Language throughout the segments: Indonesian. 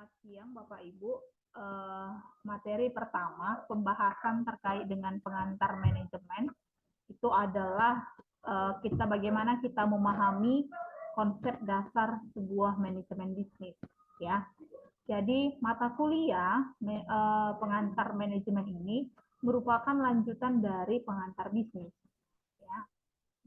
Selamat siang Bapak Ibu. Materi pertama, pembahasan terkait dengan pengantar manajemen, itu adalah bagaimana kita memahami konsep dasar sebuah manajemen bisnis. Ya, jadi mata kuliah pengantar manajemen ini merupakan lanjutan dari pengantar bisnis. Ya.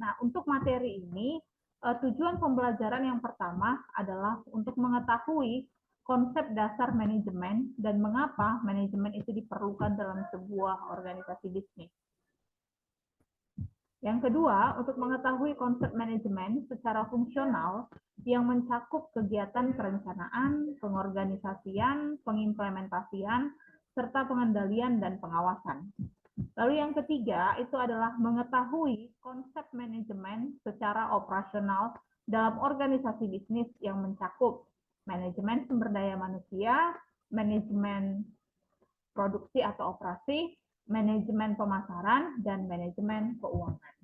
Nah, untuk materi ini, tujuan pembelajaran yang pertama adalah untuk mengetahui konsep dasar manajemen dan mengapa manajemen itu diperlukan dalam sebuah organisasi bisnis. Yang kedua, untuk mengetahui konsep manajemen secara fungsional yang mencakup kegiatan perencanaan, pengorganisasian, pengimplementasian, serta pengendalian dan pengawasan. Lalu yang ketiga itu adalah mengetahui konsep manajemen secara operasional dalam organisasi bisnis yang mencakup manajemen sumber daya manusia, manajemen produksi atau operasi, manajemen pemasaran, dan manajemen keuangan.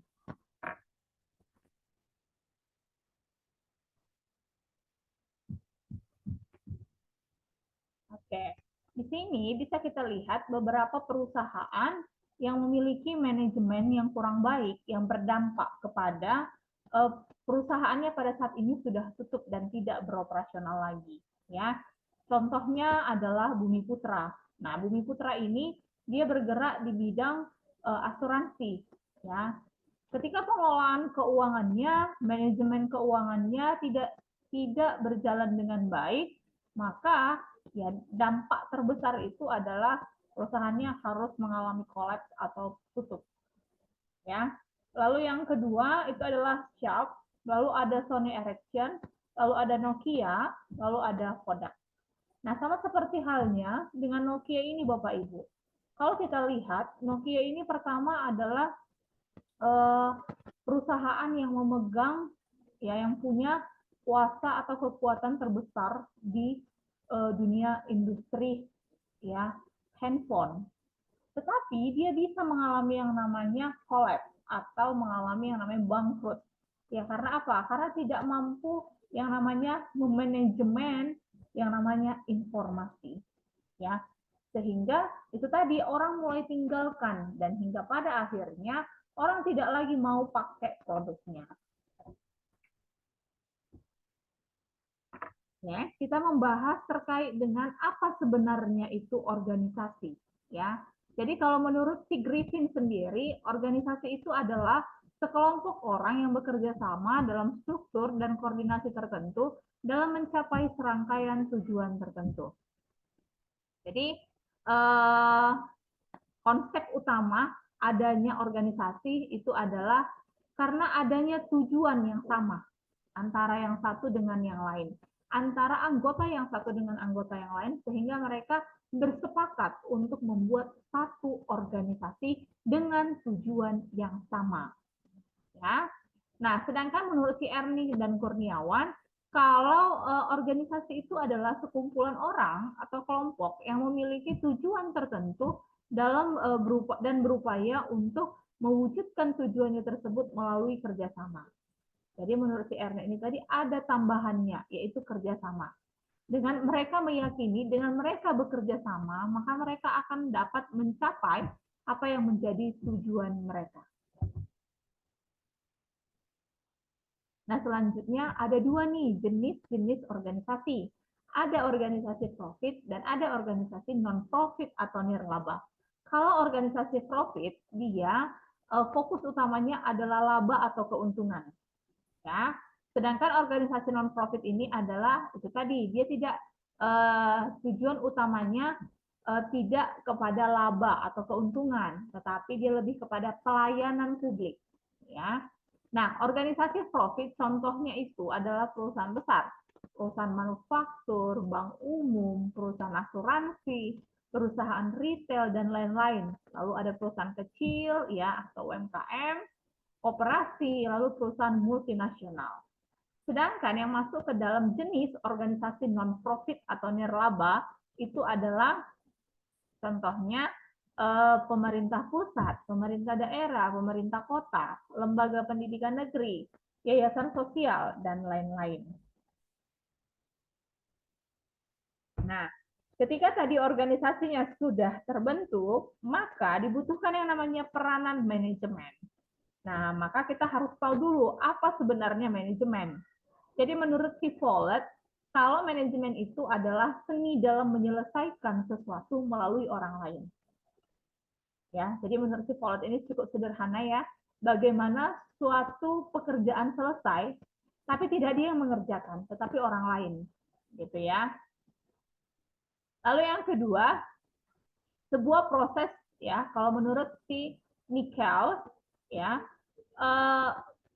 Oke, di sini bisa kita lihat beberapa perusahaan yang memiliki manajemen yang kurang baik, yang berdampak kepada perusahaannya pada saat ini sudah tutup dan tidak beroperasional lagi. Ya, contohnya adalah Bumi Putra. Nah, Bumi Putra ini dia bergerak di bidang asuransi. Ya, ketika pengelolaan keuangannya, manajemen keuangannya tidak berjalan dengan baik, maka ya dampak terbesar itu adalah perusahaannya harus mengalami kolaps atau tutup. Ya. Lalu yang kedua itu adalah Sharp, lalu ada Sony Ericsson, lalu ada Nokia, lalu ada Kodak. Nah, sama seperti halnya dengan Nokia ini Bapak Ibu. Kalau kita lihat, Nokia ini pertama adalah perusahaan yang memegang ya yang punya kuasa atau kekuatan terbesar di dunia industri ya handphone. Tetapi dia bisa mengalami yang namanya collapse atau mengalami yang namanya bangkrut. Ya karena apa? Karena tidak mampu yang namanya memanajemen yang namanya informasi. Ya. Sehingga itu tadi orang mulai tinggalkan dan hingga pada akhirnya orang tidak lagi mau pakai produknya. Ya, kita membahas terkait dengan apa sebenarnya itu organisasi. Ya, jadi kalau menurut si Griffin sendiri, organisasi itu adalah sekelompok orang yang bekerja sama dalam struktur dan koordinasi tertentu dalam mencapai serangkaian tujuan tertentu. Jadi konsep utama adanya organisasi itu adalah karena adanya tujuan yang sama antara yang satu dengan yang lain, antara anggota yang satu dengan anggota yang lain, sehingga mereka bersepakat untuk membuat satu organisasi dengan tujuan yang sama. Ya. Nah, sedangkan menurut si Ernie dan Kurniawan, kalau organisasi itu adalah sekumpulan orang atau kelompok yang memiliki tujuan tertentu dalam berupaya untuk mewujudkan tujuannya tersebut melalui kerjasama. Jadi menurut si Ernie ini tadi ada tambahannya, yaitu kerjasama. Dengan mereka meyakini, dengan mereka bekerja sama, maka mereka akan dapat mencapai apa yang menjadi tujuan mereka. Nah, selanjutnya ada dua nih jenis-jenis organisasi. Ada organisasi profit dan ada organisasi non-profit atau nirlaba. Kalau organisasi profit, dia fokus utamanya adalah laba atau keuntungan. Ya. Sedangkan organisasi non-profit ini adalah itu tadi, dia tidak tujuan utamanya tidak kepada laba atau keuntungan, tetapi dia lebih kepada pelayanan publik. Ya. Nah, organisasi profit contohnya itu adalah perusahaan besar, perusahaan manufaktur, bank umum, perusahaan asuransi, perusahaan retail dan lain-lain. Lalu ada perusahaan kecil ya atau UMKM, koperasi, lalu perusahaan multinasional. Sedangkan yang masuk ke dalam jenis organisasi non-profit atau nirlaba itu adalah contohnya pemerintah pusat, pemerintah daerah, pemerintah kota, lembaga pendidikan negeri, yayasan sosial, dan lain-lain. Nah, ketika tadi organisasinya sudah terbentuk, maka dibutuhkan yang namanya peranan manajemen. Nah, maka kita harus tahu dulu apa sebenarnya manajemen. Jadi menurut si Follett, kalau manajemen itu adalah seni dalam menyelesaikan sesuatu melalui orang lain. Ya, jadi menurut si Follett ini cukup sederhana ya. Bagaimana suatu pekerjaan selesai, tapi tidak dia yang mengerjakan, tetapi orang lain, gitu ya. Lalu yang kedua, sebuah proses ya, kalau menurut si Nichols ya,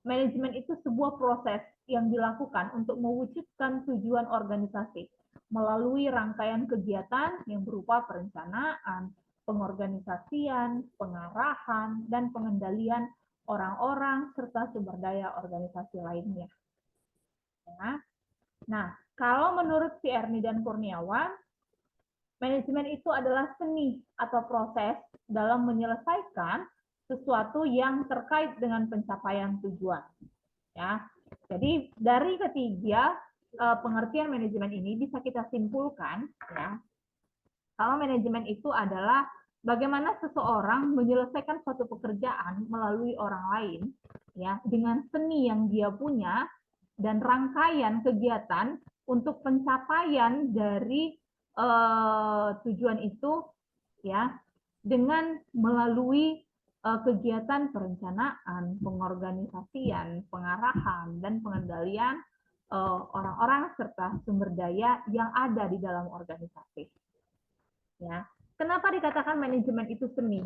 manajemen itu sebuah proses yang dilakukan untuk mewujudkan tujuan organisasi melalui rangkaian kegiatan yang berupa perencanaan, pengorganisasian, pengarahan, dan pengendalian orang-orang serta sumber daya organisasi lainnya. Ya. Nah, kalau menurut si Erni dan Kurniawan, manajemen itu adalah seni atau proses dalam menyelesaikan sesuatu yang terkait dengan pencapaian tujuan. Ya, jadi dari ketiga pengertian manajemen ini bisa kita simpulkan, ya, kalau manajemen itu adalah bagaimana seseorang menyelesaikan suatu pekerjaan melalui orang lain, ya, dengan seni yang dia punya dan rangkaian kegiatan untuk pencapaian dari tujuan itu, ya, dengan melalui kegiatan perencanaan, pengorganisasian, pengarahan, dan pengendalian orang-orang serta sumber daya yang ada di dalam organisasi. Ya, kenapa dikatakan manajemen itu seni?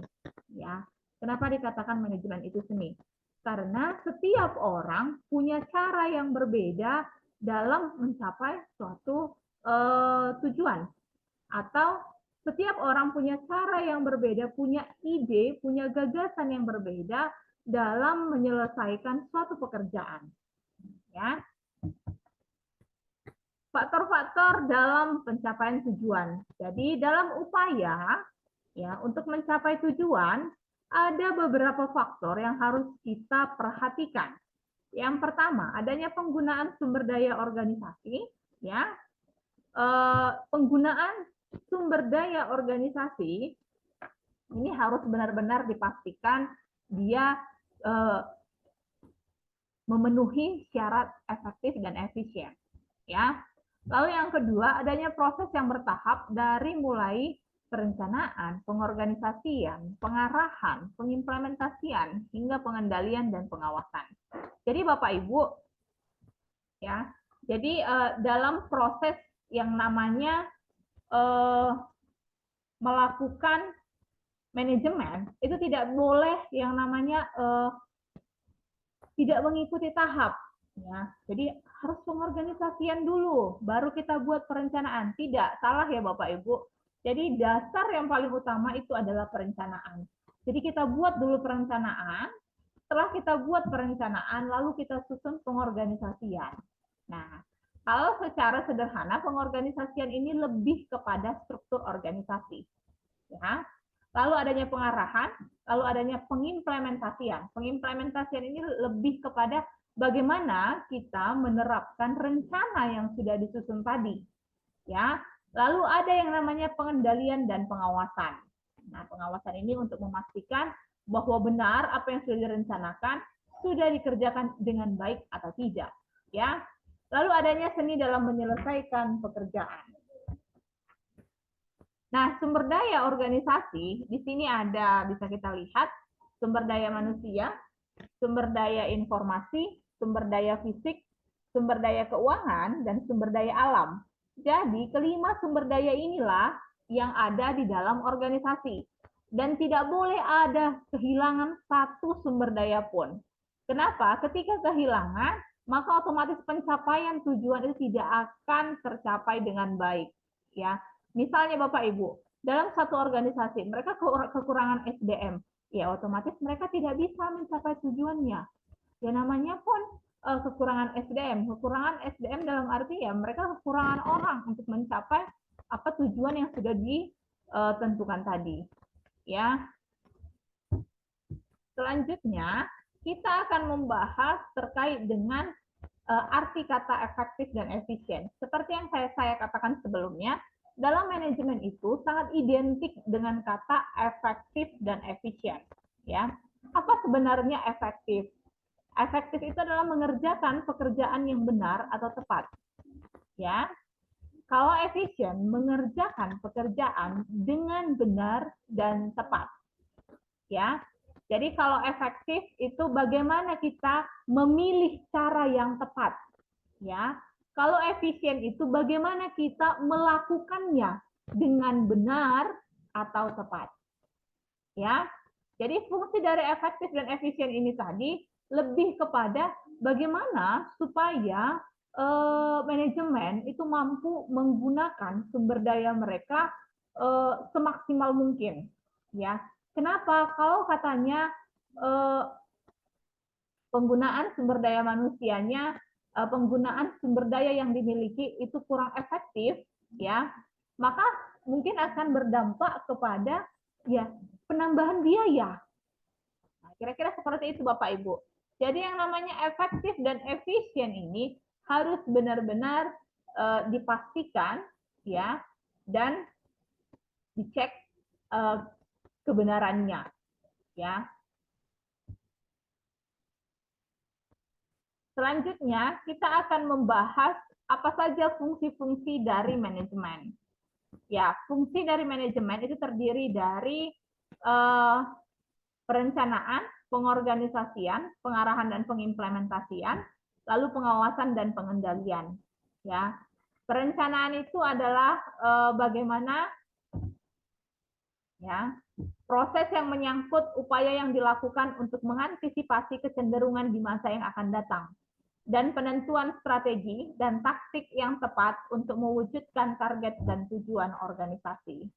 Ya, kenapa dikatakan manajemen itu seni? Karena setiap orang punya cara yang berbeda dalam mencapai suatu tujuan, atau setiap orang punya cara yang berbeda, punya ide, punya gagasan yang berbeda dalam menyelesaikan suatu pekerjaan. Ya, faktor-faktor dalam pencapaian tujuan. Jadi dalam upaya ya untuk mencapai tujuan ada beberapa faktor yang harus kita perhatikan. Yang pertama, adanya penggunaan sumber daya organisasi, ya. Penggunaan sumber daya organisasi ini harus benar-benar dipastikan dia memenuhi syarat efektif dan efisien, ya. Lalu yang kedua, adanya proses yang bertahap dari mulai perencanaan, pengorganisasian, pengarahan, pengimplementasian, hingga pengendalian dan pengawasan. Jadi Bapak Ibu, ya, jadi dalam proses yang namanya melakukan manajemen itu tidak boleh yang namanya tidak mengikuti tahap, ya. Jadi harus pengorganisasian dulu, baru kita buat perencanaan. Tidak, salah ya Bapak Ibu. Jadi dasar yang paling utama itu adalah perencanaan. Jadi kita buat dulu perencanaan, setelah kita buat perencanaan, lalu kita susun pengorganisasian. Nah, kalau secara sederhana pengorganisasian ini lebih kepada struktur organisasi, ya. Lalu adanya pengarahan, lalu adanya pengimplementasian. Pengimplementasian ini lebih kepada bagaimana kita menerapkan rencana yang sudah disusun tadi, ya. Lalu ada yang namanya pengendalian dan pengawasan. Nah, pengawasan ini untuk memastikan bahwa benar apa yang sudah direncanakan sudah dikerjakan dengan baik atau tidak, ya. Lalu adanya seni dalam menyelesaikan pekerjaan. Nah, sumber daya organisasi di sini ada, bisa kita lihat sumber daya manusia, sumber daya informasi, sumber daya fisik, sumber daya keuangan, dan sumber daya alam. Jadi, kelima sumber daya inilah yang ada di dalam organisasi. Dan tidak boleh ada kehilangan satu sumber daya pun. Kenapa? Ketika kehilangan, maka otomatis pencapaian tujuan itu tidak akan tercapai dengan baik. Ya, misalnya Bapak Ibu, dalam satu organisasi mereka kekurangan SDM, ya otomatis mereka tidak bisa mencapai tujuannya. Ya namanya pun kekurangan SDM dalam arti ya mereka kekurangan orang untuk mencapai apa tujuan yang sudah ditentukan tadi. Ya. Selanjutnya kita akan membahas terkait dengan arti kata efektif dan efisien. Seperti yang saya katakan sebelumnya, dalam manajemen itu sangat identik dengan kata efektif dan efisien. Ya, apa sebenarnya efektif? Efektif itu adalah mengerjakan pekerjaan yang benar atau tepat. Ya, kalau efisien mengerjakan pekerjaan dengan benar dan tepat. Ya, jadi kalau efektif itu bagaimana kita memilih cara yang tepat. Ya, kalau efisien itu bagaimana kita melakukannya dengan benar atau tepat. Ya, jadi fungsi dari efektif dan efisien ini tadi lebih kepada bagaimana supaya manajemen itu mampu menggunakan sumber daya mereka semaksimal mungkin. Ya, kenapa? Kalau katanya penggunaan sumber daya manusianya, penggunaan sumber daya yang dimiliki itu kurang efektif, ya, maka mungkin akan berdampak kepada ya penambahan biaya. Nah, kira-kira seperti itu Bapak Ibu. Jadi yang namanya efektif dan efisien ini harus benar-benar dipastikan ya dan dicek kebenarannya ya. Selanjutnya, kita akan membahas apa saja fungsi-fungsi dari manajemen. Ya, fungsi dari manajemen itu terdiri dari perencanaan, pengorganisasian, pengarahan dan pengimplementasian, lalu pengawasan dan pengendalian. Ya, perencanaan itu adalah bagaimana ya proses yang menyangkut upaya yang dilakukan untuk mengantisipasi kecenderungan di masa yang akan datang, dan penentuan strategi dan taktik yang tepat untuk mewujudkan target dan tujuan organisasi.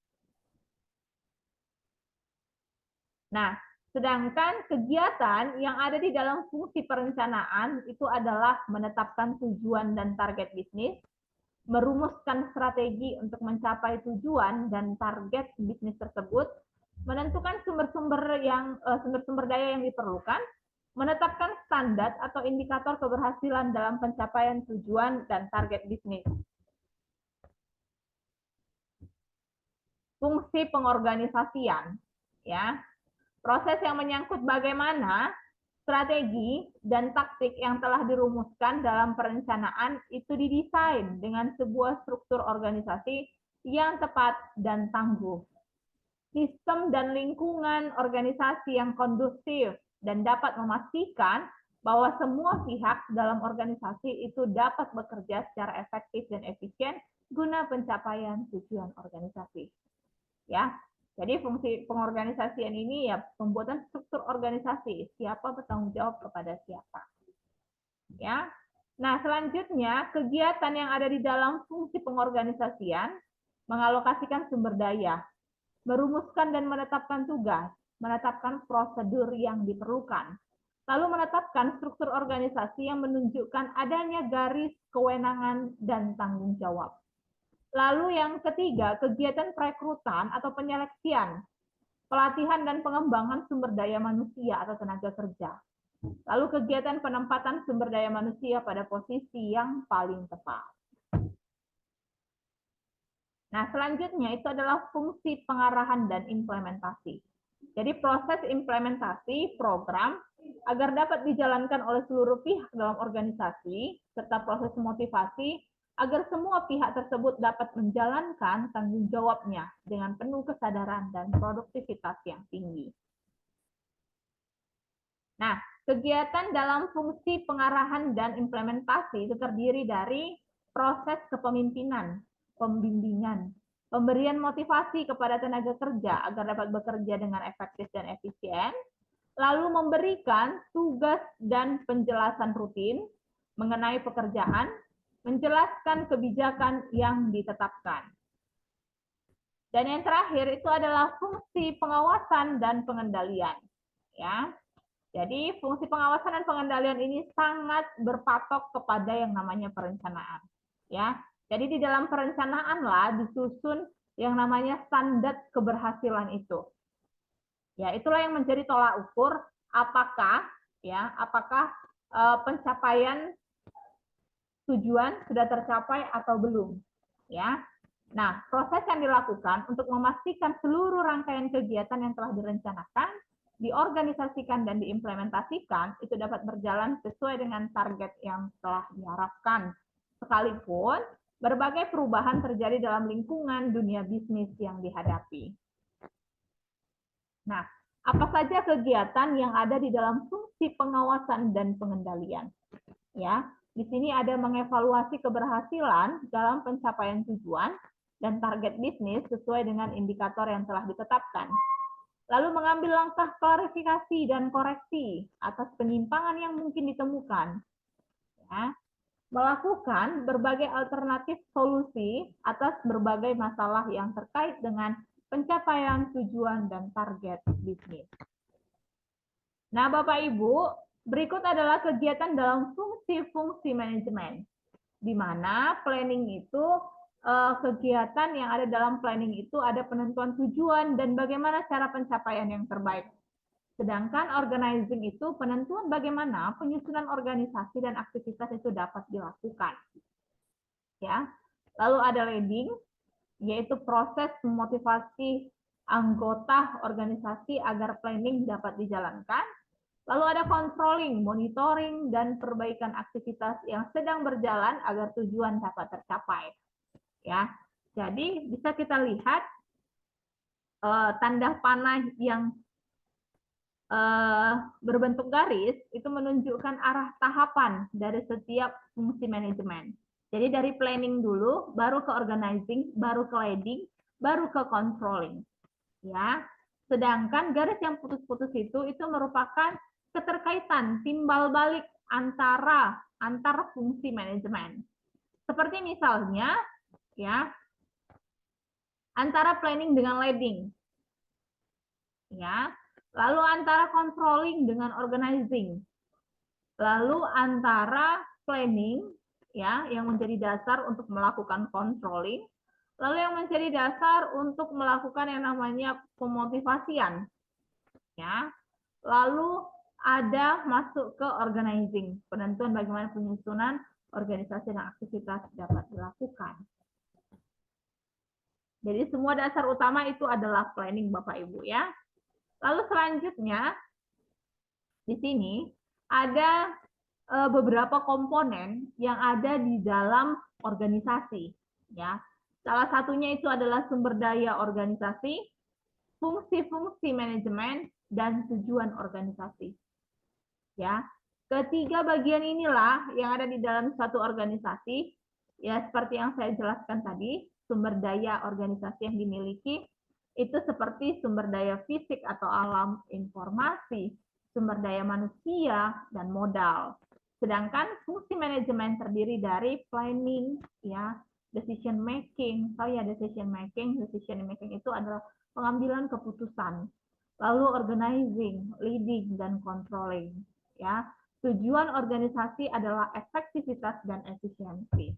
Nah, sedangkan kegiatan yang ada di dalam fungsi perencanaan itu adalah menetapkan tujuan dan target bisnis, merumuskan strategi untuk mencapai tujuan dan target bisnis tersebut, menentukan sumber-sumber daya yang diperlukan, menetapkan standar atau indikator keberhasilan dalam pencapaian tujuan dan target bisnis. Fungsi pengorganisasian, ya, proses yang menyangkut bagaimana strategi dan taktik yang telah dirumuskan dalam perencanaan itu didesain dengan sebuah struktur organisasi yang tepat dan tangguh. Sistem dan lingkungan organisasi yang kondusif dan dapat memastikan bahwa semua pihak dalam organisasi itu dapat bekerja secara efektif dan efisien guna pencapaian tujuan organisasi. Ya, jadi fungsi pengorganisasian ini ya pembuatan struktur organisasi, siapa bertanggung jawab kepada siapa. Ya. Nah, selanjutnya kegiatan yang ada di dalam fungsi pengorganisasian mengalokasikan sumber daya, merumuskan dan menetapkan tugas, menetapkan prosedur yang diperlukan, lalu menetapkan struktur organisasi yang menunjukkan adanya garis kewenangan dan tanggung jawab. Lalu yang ketiga, kegiatan perekrutan atau penyeleksian, pelatihan dan pengembangan sumber daya manusia atau tenaga kerja. Lalu kegiatan penempatan sumber daya manusia pada posisi yang paling tepat. Nah, selanjutnya itu adalah fungsi pengarahan dan implementasi. Jadi proses implementasi program agar dapat dijalankan oleh seluruh pihak dalam organisasi, serta proses motivasi agar semua pihak tersebut dapat menjalankan tanggung jawabnya dengan penuh kesadaran dan produktivitas yang tinggi. Nah, kegiatan dalam fungsi pengarahan dan implementasi itu terdiri dari proses kepemimpinan, pembimbingan, pemberian motivasi kepada tenaga kerja agar dapat bekerja dengan efektif dan efisien, lalu memberikan tugas dan penjelasan rutin mengenai pekerjaan, menjelaskan kebijakan yang ditetapkan. Dan yang terakhir itu adalah fungsi pengawasan dan pengendalian. Ya, jadi fungsi pengawasan dan pengendalian ini sangat berpatok kepada yang namanya perencanaan. Ya, jadi di dalam perencanaan lah disusun yang namanya standar keberhasilan itu. Ya, itulah yang menjadi tolak ukur apakah pencapaian tujuan sudah tercapai atau belum. Ya. Nah, proses yang dilakukan untuk memastikan seluruh rangkaian kegiatan yang telah direncanakan, diorganisasikan, dan diimplementasikan itu dapat berjalan sesuai dengan target yang telah diharapkan. Sekalipun berbagai perubahan terjadi dalam lingkungan dunia bisnis yang dihadapi. Nah, apa saja kegiatan yang ada di dalam fungsi pengawasan dan pengendalian? Ya, di sini ada mengevaluasi keberhasilan dalam pencapaian tujuan dan target bisnis sesuai dengan indikator yang telah ditetapkan. Lalu mengambil langkah klarifikasi dan koreksi atas penyimpangan yang mungkin ditemukan. Ya, melakukan berbagai alternatif solusi atas berbagai masalah yang terkait dengan pencapaian tujuan dan target bisnis. Nah, Bapak Ibu, berikut adalah kegiatan dalam fungsi-fungsi manajemen, di mana planning itu kegiatan yang ada dalam planning itu ada penentuan tujuan dan bagaimana cara pencapaian yang terbaik. Sedangkan organizing itu penentuan bagaimana penyusunan organisasi dan aktivitas itu dapat dilakukan. Ya. Lalu ada leading, yaitu proses memotivasi anggota organisasi agar planning dapat dijalankan. Lalu ada controlling, monitoring, dan perbaikan aktivitas yang sedang berjalan agar tujuan dapat tercapai. Ya, jadi bisa kita lihat tanda panah yang berbentuk garis itu menunjukkan arah tahapan dari setiap fungsi manajemen. Jadi dari planning dulu, baru ke organizing, baru ke leading, baru ke controlling. Ya, sedangkan garis yang putus-putus itu merupakan keterkaitan timbal balik antar fungsi manajemen. Seperti misalnya ya, antara planning dengan leading. Ya. Lalu antara controlling dengan organizing. Lalu antara planning ya yang menjadi dasar untuk melakukan controlling, lalu yang menjadi dasar untuk melakukan yang namanya pemotivasian. Ya. Lalu ada masuk ke organizing, penentuan bagaimana penyusunan organisasi dan aktivitas dapat dilakukan. Jadi semua dasar utama itu adalah planning Bapak Ibu ya. Lalu selanjutnya di sini ada beberapa komponen yang ada di dalam organisasi ya. Salah satunya itu adalah sumber daya organisasi, fungsi-fungsi manajemen, dan tujuan organisasi. Ya, ketiga bagian inilah yang ada di dalam suatu organisasi. Ya, seperti yang saya jelaskan tadi, sumber daya organisasi yang dimiliki itu seperti sumber daya fisik atau alam informasi, sumber daya manusia, dan modal. Sedangkan fungsi manajemen terdiri dari planning, ya, decision making. Decision making itu adalah pengambilan keputusan. Lalu organizing, leading, dan controlling. Ya, tujuan organisasi adalah efektivitas dan efisiensi.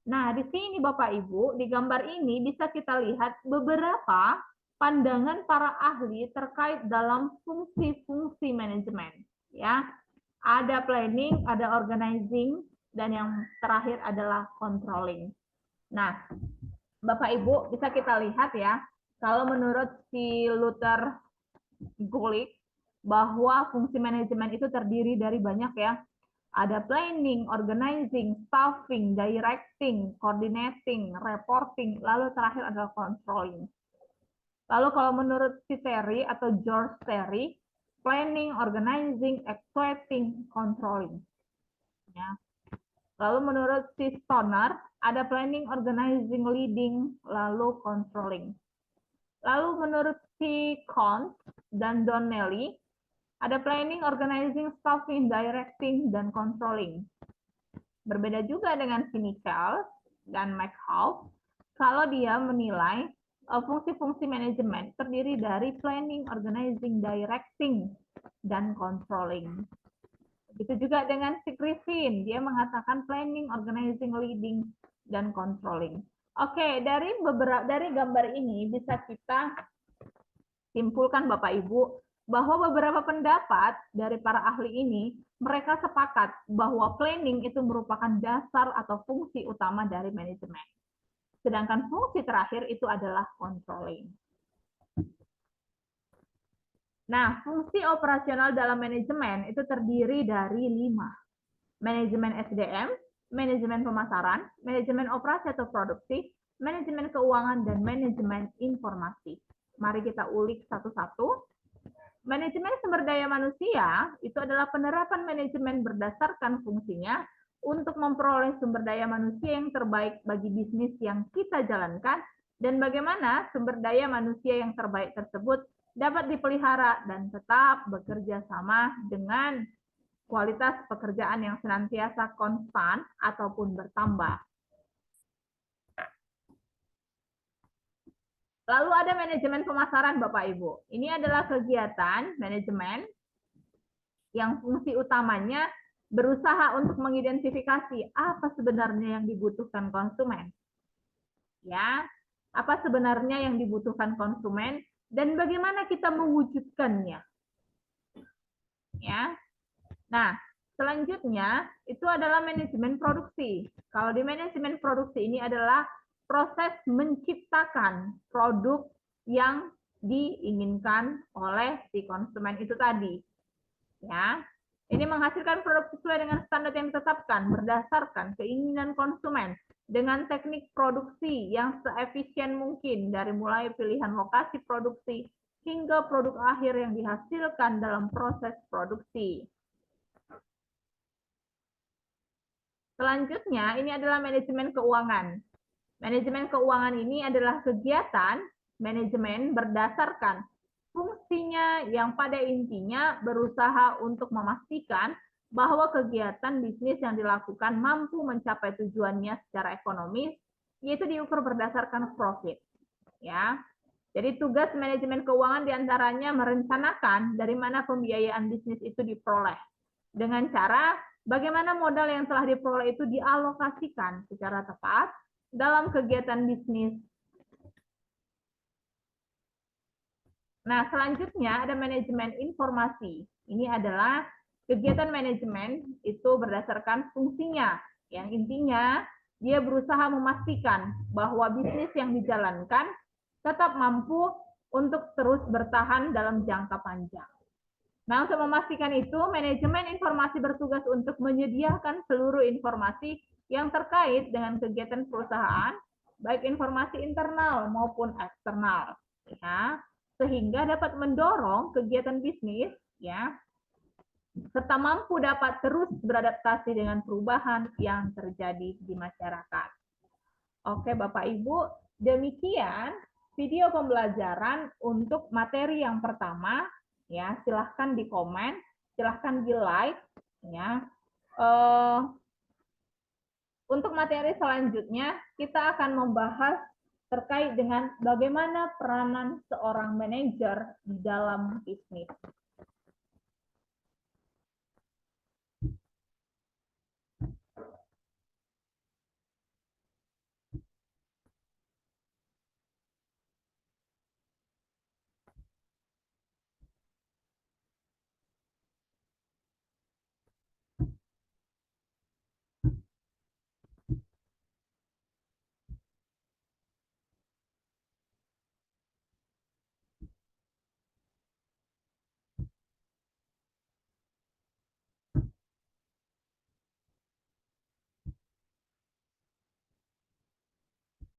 Nah, di sini Bapak Ibu, di gambar ini bisa kita lihat beberapa pandangan para ahli terkait dalam fungsi-fungsi manajemen. Ya, ada planning, ada organizing, dan yang terakhir adalah controlling. Nah, Bapak Ibu bisa kita lihat ya, kalau menurut si Luther Gulick, bahwa fungsi manajemen itu terdiri dari banyak ya. Ada planning, organizing, staffing, directing, coordinating, reporting, lalu terakhir adalah controlling. Lalu kalau menurut si Terry atau George Terry, planning, organizing, exploiting, controlling. Ya. Lalu menurut si Stoner, ada planning, organizing, leading, lalu controlling. Lalu menurut si Kohn dan Donnelly, ada planning, organizing, staffing, directing, dan controlling. Berbeda juga dengan si Michael dan McHugh, kalau dia menilai fungsi-fungsi manajemen terdiri dari planning, organizing, directing, dan controlling. Begitu juga dengan si Griffin, dia mengatakan planning, organizing, leading, dan controlling. Oke, dari gambar ini bisa kita simpulkan Bapak Ibu bahwa beberapa pendapat dari para ahli ini mereka sepakat bahwa planning itu merupakan dasar atau fungsi utama dari manajemen. sedangkan fungsi terakhir itu adalah controlling. Nah, fungsi operasional dalam manajemen itu terdiri dari 5. Manajemen SDM, manajemen pemasaran, manajemen operasi atau produksi, manajemen keuangan, dan manajemen informasi. Mari kita ulik satu-satu. Manajemen sumber daya manusia itu adalah penerapan manajemen berdasarkan fungsinya untuk memperoleh sumber daya manusia yang terbaik bagi bisnis yang kita jalankan dan bagaimana sumber daya manusia yang terbaik tersebut dapat dipelihara dan tetap bekerja sama dengan kualitas pekerjaan yang senantiasa konstan ataupun bertambah. Lalu ada manajemen pemasaran, Bapak Ibu. Ini adalah kegiatan manajemen yang fungsi utamanya berusaha untuk mengidentifikasi apa sebenarnya yang dibutuhkan konsumen. Ya, apa sebenarnya yang dibutuhkan konsumen dan bagaimana kita mewujudkannya. Ya. Nah, selanjutnya itu adalah manajemen produksi. Kalau di manajemen produksi ini adalah proses menciptakan produk yang diinginkan oleh si konsumen itu tadi. Ya. Ini menghasilkan produk sesuai dengan standar yang ditetapkan berdasarkan keinginan konsumen dengan teknik produksi yang seefisien mungkin dari mulai pilihan lokasi produksi hingga produk akhir yang dihasilkan dalam proses produksi. Selanjutnya, ini adalah manajemen keuangan. Manajemen keuangan ini adalah kegiatan manajemen berdasarkan fungsinya yang pada intinya berusaha untuk memastikan bahwa kegiatan bisnis yang dilakukan mampu mencapai tujuannya secara ekonomis, yaitu diukur berdasarkan profit. Ya. Jadi tugas manajemen keuangan diantaranya merencanakan dari mana pembiayaan bisnis itu diperoleh dengan cara bagaimana modal yang telah diperoleh itu dialokasikan secara tepat dalam kegiatan bisnis. Nah, selanjutnya ada manajemen informasi. Ini adalah kegiatan manajemen itu berdasarkan fungsinya. Yang intinya, dia berusaha memastikan bahwa bisnis yang dijalankan tetap mampu untuk terus bertahan dalam jangka panjang. Nah, untuk memastikan itu, manajemen informasi bertugas untuk menyediakan seluruh informasi yang terkait dengan kegiatan perusahaan, baik informasi internal maupun eksternal, ya, sehingga dapat mendorong kegiatan bisnis, ya, serta mampu dapat terus beradaptasi dengan perubahan yang terjadi di masyarakat. Oke, Bapak Ibu, demikian video pembelajaran untuk materi yang pertama. Ya, silahkan di komen, silahkan di like. Ya, untuk materi selanjutnya kita akan membahas terkait dengan bagaimana peranan seorang manajer di dalam bisnis.